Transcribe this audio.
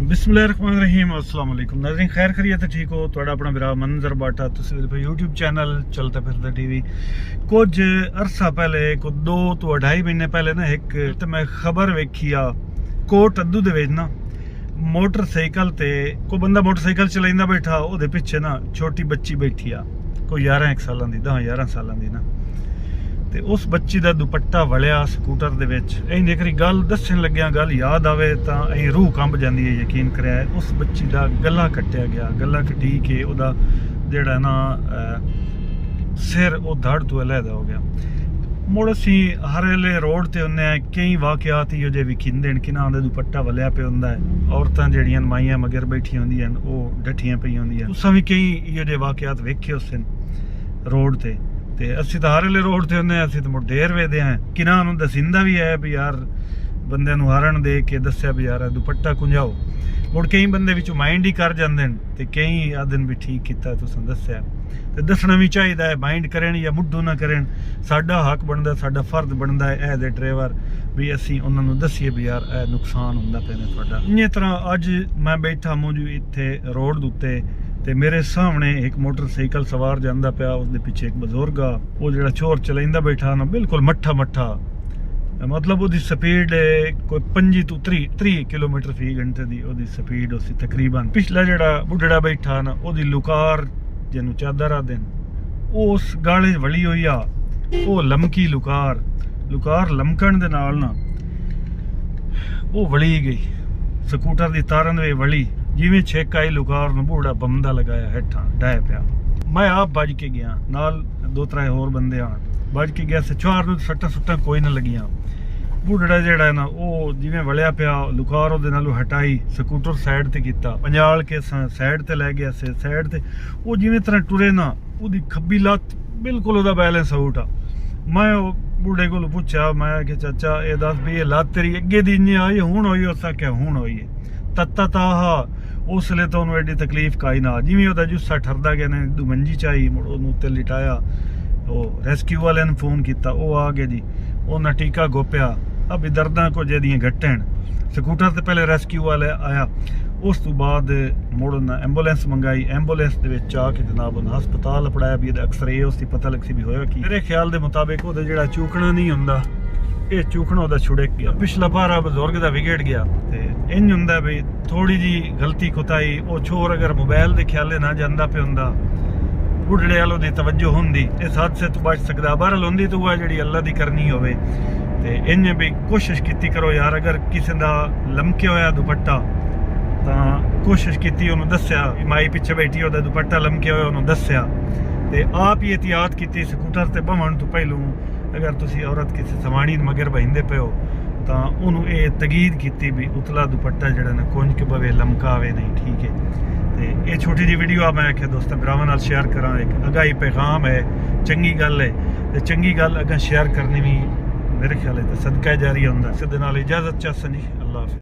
बिस्मिल्लाहिर्रहमानिर्रहीम अस्सलाम वालेकुम नाज़रीन, खैर खैरियत ठीक हो। तुहाड़ा अपना विरा मंजर बाटा यूट्यूब चैनल चलता फिरता टीवी। कुछ अरसा पहले को 2 तो 2.5 महीने पहले ना एक तो मैं खबर वेखी आ कोट अद्दू दे विच ना मोटरसाइकिल ते कोई बंदा मोटरसाइकिल चलाइंदा बैठा, ओहदे पिछे ना छोटी बच्ची बैठी आ, कोई 11 सालां दी 10-11 सालां दी ना, ते उस बच्ची दा दुपट्टा वलिया स्कूटर दे विच। असीं एक गल दस्सण लग्या, गल याद आवे तां असीं रूह कंब जांदी है। यकीन करिया उस बच्ची दा गला कट्टिया गया, गला कट्टी के ओहदा जेहड़ा ना सिर ओह धड़ तो अलहदा हो गया। मुड़ असीं हर वेले रोड ते हुंदे आ, कई वाकियात इहो जे विखिंदे न कि ना उहदा दुपट्टा वलिया पिया हुंदा है, औरतां जेहड़ियां माइयां मगर बैठियां हुंदियां न ओह डट्ठियां पईयां हुंदियां। तुसां भी कई इहो जे वाकियात वेखे उस दिन रोड ते असीं तो हर वेले रोड ते हुंदे, असीं तो मुड़ ढेर वेदे हैं कि ना उन्होंने दसिंदा भी है भी यार बंदे नूं हारण दे के दस्सिया भी यार दुपट्टा कुंजाओ। मुड़ कई बंदे विचों माइंड ही कर जांदे न ते कई आदन भी ठीक कीता तुसां दस्सिया, ते दसना भी चाहिदा है। माइंड करन या मुड्ढू ना करन, साडा हक बनदा, साडा फर्ज बनदा है एज ए ड्राइवर भी असीं उन्हां नूं दस्सीए भी यार ए नुकसान हुंदा पिया ने तुहाडा। इस तरह अज मैं बैठा मौजूद इत्थे रोड दे उत्ते ते मेरे सामने एक मोटरसाइकिल सवार जांदा पिया, उसदे पिछे एक बजुर्ग आ, वो जेड़ा चोर चलाइंदा बैठा ना बिल्कुल मट्ठा मट्ठा, मतलब उसकी स्पीड कोई 25 तो 30 किलोमीटर फी घंटे दी उसकी स्पीड उसी तकरीबन। पिछला जेड़ा बुढ़ड़ा बैठा ना उसकी लुकार जिन्हों चादर आदे उस गाले वली हुई आ, वो लमकी लुकार लमकन दे नाल ना वो वली गई, स्कूटर दी तारन वे वली, जिवें छेक आई लुकार नूं बूढ़ा बमदा लगाया हेठां डाय पिया। मैं आप बज के गया, नाल 2-3 होर बंदे आन, बज के गया। चार नूं सट्टां सुट्टां कोई ना लगियां। बूढ़ड़ा जेड़ा है ना वो जिवें वलिया पिया, लुकार उहदे नालों हटाई, स्कूटर साइड ते कीता, पंजाल के साइड ते लै गया से साइड ते। वो जिवें तरह टुरे ना उहदी खब्बी लत्त बिल्कुल उहदा बैलेंस आउट आ। मैं बूढ़े कोलों पुछया, मैं कि चाचा ये दस भी ये लत्त तेरी अगे दी इन्नी आई हुण होई? उस आख्या हुण होई है। तत्ता ताहा उसले तो उन्होंने एडी तकलीफ काई ना, जिवें ओहदा जुस्सा ठरदा गया ने दुमंजी चाही मुड़ ओनू उत्ते लिटाया। वो रेस्क्यू वाले ने फोन किया, वो आ गए जी, उन्हें टीका गोपिया, अभी दर्दां कुछ एदियां घट हैं। स्कूटर ते पहले रेस्क्यू वाले आया, उस तो बाद मुड़ उन्हें एंबूलेंस मंगाई, एंबूलेंस दे विच आके जनाब उन्हें हस्पताल अपड़ाया भी एक्सरे उसकी पता लग सी भी होया कि। मेरे ख्याल दे मुताबिक ओहदा जेड़ा चूकना नहीं हुंदा, ये चूकना ओहदा छुड़क गया, पिछला पारा बजुर्ग दा विगड़ गया। ते इंज हुंदा भी थोड़ी जी गलती कुताई, वो छोर अगर मोबाइल दे ख्याले ना जांदा पे हुंदा, बुढ़ड़े वालों दी तवज्जो हुंदी, इस हादसे तो बच सकदा। बहरहाल हुंदी तो वह जिहड़ी अल्लाह दी करनी होवे। ते इंज भी कोशिश कीती करो यार, अगर किसी दा लमके होया दुपट्टा तां कोशिश कीती उन्होंने दस्सिया, माई पिछे बैठी ओहदा दुपट्टा लमके होया उन्होंने दस्सिया, ते आप ही एहतियात कीती। स्कूटर ते बहन तो पहलू अगर तुसी औरत किसी सवाणी मगर बहिंदे पे हो तां उन्होंने ये तकीद की भी उतला दुपट्टा जड़ा ना कुंज के बवे लमकावे नहीं, ठीक है। तो ये छोटी जी वीडियो आप मैं आख्या दोस्तों भरावां नाल शेयर करा, एक अगाही पैगाम है, चंगी गल है, तो चंगी गल अगर शेयर करनी भी मेरे ख्याल है तो सदका जारी होंदा। इस दे नाल इजाजत चाहसन जी, अल्लाह हाफिज़।